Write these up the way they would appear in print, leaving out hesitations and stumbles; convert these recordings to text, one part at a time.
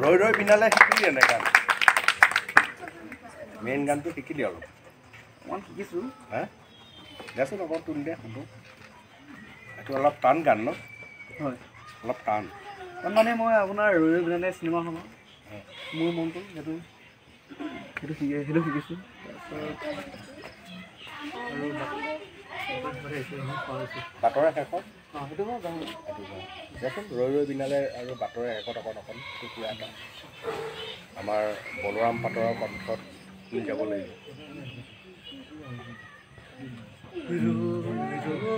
ৰৈ ৰৈ বিনালে শিকিলি এনে গান মেইন গানটো শিকিলি অলপ অকণমান শিকিছোঁ হা দেচোন অকণ তোন দে শুনো এইটো অলপ টান গান ন হয় অলপ টান মানে মই আপোনাৰ ৰৈ ৰৈ বিনালে চিনেমাখনৰ মোৰ মনটো সেইটো শিকিছোঁ বাটৰে শেষত সেইটো মই গাওঁ দেচোন ৰৈ ৰৈ বিনালে আৰু বাটৰে শেষত অকণ সেইটো কিবা এটা আমাৰ বলোৰাম পাটৰৰ কণ্ঠত শুনি যাব লাগিব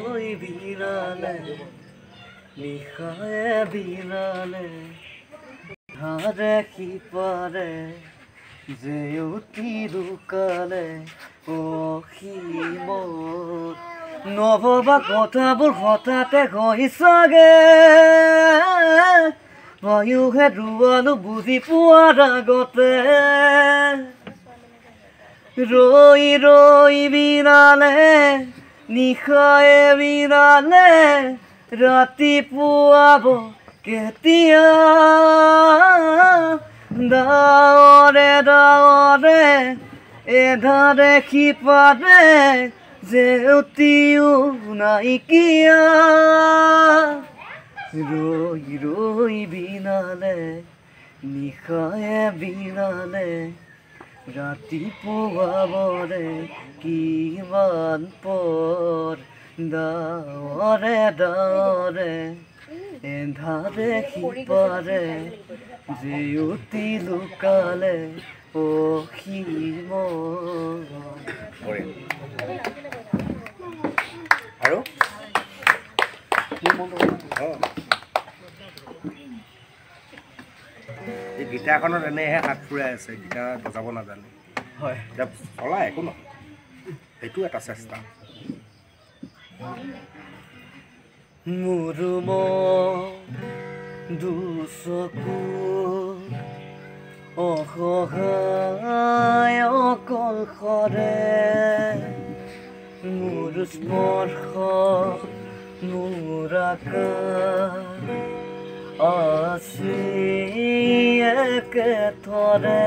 ৰৈ বিনালে নিশায়ে বিনালে ধাৰে সিপাৰে জেউতি লুকালে অসীমত নভবা কথাবোৰ হঠাতে হৈ চাগে বায়ুহে ৰুৱালো বুজি পোৱাৰ আগতে ৰৈ ৰৈ বিনালে নিশায়ে বিনালে ৰাতিপুৱাব কেতিয়া ডাৱৰে ডাৱৰে এধাৰে সিপাৰে জেউতিও নাইকিয়া ৰৈ ৰৈ বিনালে নিশায়ে বিনালে ৰাতিপুৱাবৰে কিমান পৰ ডাৱৰে ডাৱৰে এন্ধাৰে সিপাৰে জেউতি লুকালে অসীম আৰু এই গীটাৰখনত এনেহে হাত ফুৰাই আছে গীটাৰ বজাব নাজানে হয় এতিয়া চলা একো নহয় সেইটো এটা চেষ্টা মোৰ দুচকু অসহায় অকলশৰে মোৰ স্পৰ্শ মোৰ আকাশ আছে একেথৰে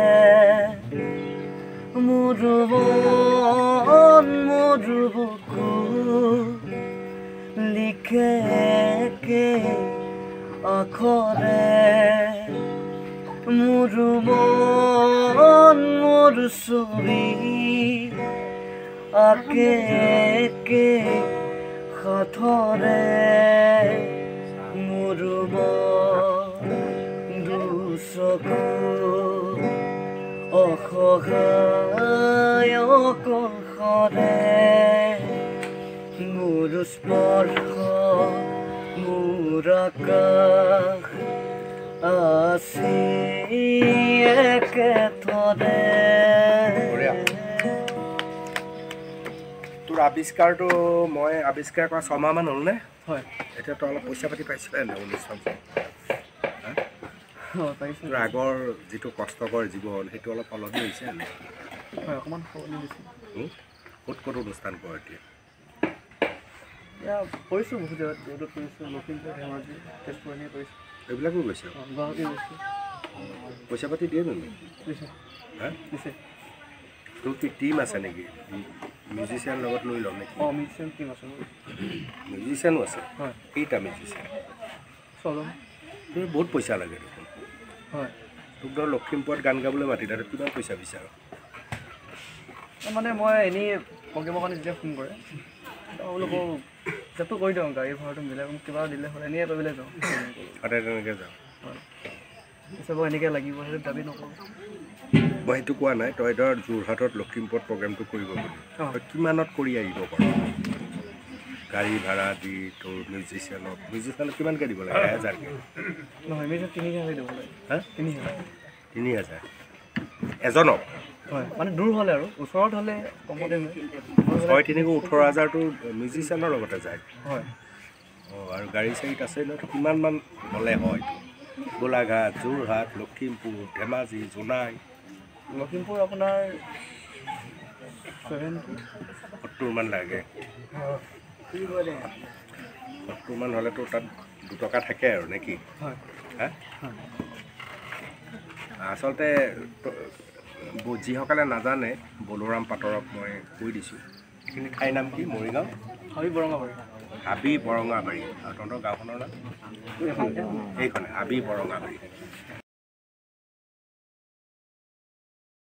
মোৰ মন মোৰ বুকু লিখে একে আখৰে মোৰ মন মোৰ ছবি আকে একে সাথৰে মোৰ মন দুচকু অসহায় অকলশৰে মোৰ স্পৰ্শ মোৰ আকাশ আছে একেথৰে তোৰ আৱিষ্কাৰটো মই আৱিষ্কাৰ কৰা 6 মাহমান হ'লনে হয় এতিয়া তই অলপ পইচা পাতি পাইছিলে নে অনুষ্ঠান পাৰিছোঁ তোৰ আগৰ যিটো কষ্টকৰ জীৱন সেইটো অলপ সলনি হৈছে নে হয় অকণমান সলনি হৈছে ক'ত ক'ত অনুষ্ঠান কৰ এতিয়া এতিয়া কৰিছোঁ বহুত জেগাত ৰ'দত কৰিছোঁ লখিমপুৰ ধেমাজি তেজপুৰ এনেকৈ কৰিছোঁ এইবিলাকো গৈছে গুৱাহাটী গৈছোঁ পইচা পাতি দিয়ে জানো দিছে হা দিছে তোৰ কি টীম আছে নেকি মিউজিচিয়ান লগত লৈ লওঁ নেকি মিউজিচিয়ান টীম আছে মিউজিচিয়ানো আছে হয় কেইটা মিউজিচিয়ান চলো তোৰ বহুত পইচা লাগে দেখোন হয় তোক ধৰ লখিমপুৰত গান গাবলৈ মাতিলে কিমান পইচা বিচাৰ মানে মই এনেই প্ৰগ্ৰেমৰ কাৰণে যেতিয়া ফোন কৰে তেওঁলোক যাতো কৰি দিওঁ গাড়ী ভাড়াটো মিলাই কিবা দিলে হ'ল এনেই কৰিবলৈ যাওঁ সদায় তেনেকৈ যাওঁ হয় পিছত এনেকৈ লাগিব সেইটো দাবী নকৰোঁ মই সেইটো কোৱা নাই তই ধৰ যোৰহাটত লখিমপুৰত প্ৰগ্ৰেমটো কৰিব বুলি তই কিমানত কৰি আহিব পাৰ গাড়ী ভাড়া দি তোৰ মিউজিচিয়ানক কিমানকৈ দিব লাগে 1000কৈ নহয় মিউজিচিয়ান 3000 দিব লাগে হা 3000 এজনক হয় মানে দূৰ হ'লে আৰু ওচৰত হ'লে কমতে হয় 18,000টো মিউজিচিয়ানৰ লগতে যায় হয় অঁ আৰু গাড়ী চাড়ীত আছে ন কিমানমান হ'লে হয় গোলাঘাট যোৰহাট লখিমপুৰ ধেমাজি জোনাই লখিমপুৰ আপোনাৰ 70মান লাগে 70মান হ'লেতো তাত 2 টকা থাকে আৰু নে কি হয় হা আচলতে যিসকলে নাজানে বলোৰাম পাটৰক মই কৈ দিছোঁ এইখিনি ঠাইৰ নাম কি মৰিগাঁও হাবি বৰঙাবাৰী হাবি বৰঙাবাৰী আৰু তহঁতৰ গাঁওখনৰ নাম এইখনে হাবি বৰঙাবাৰী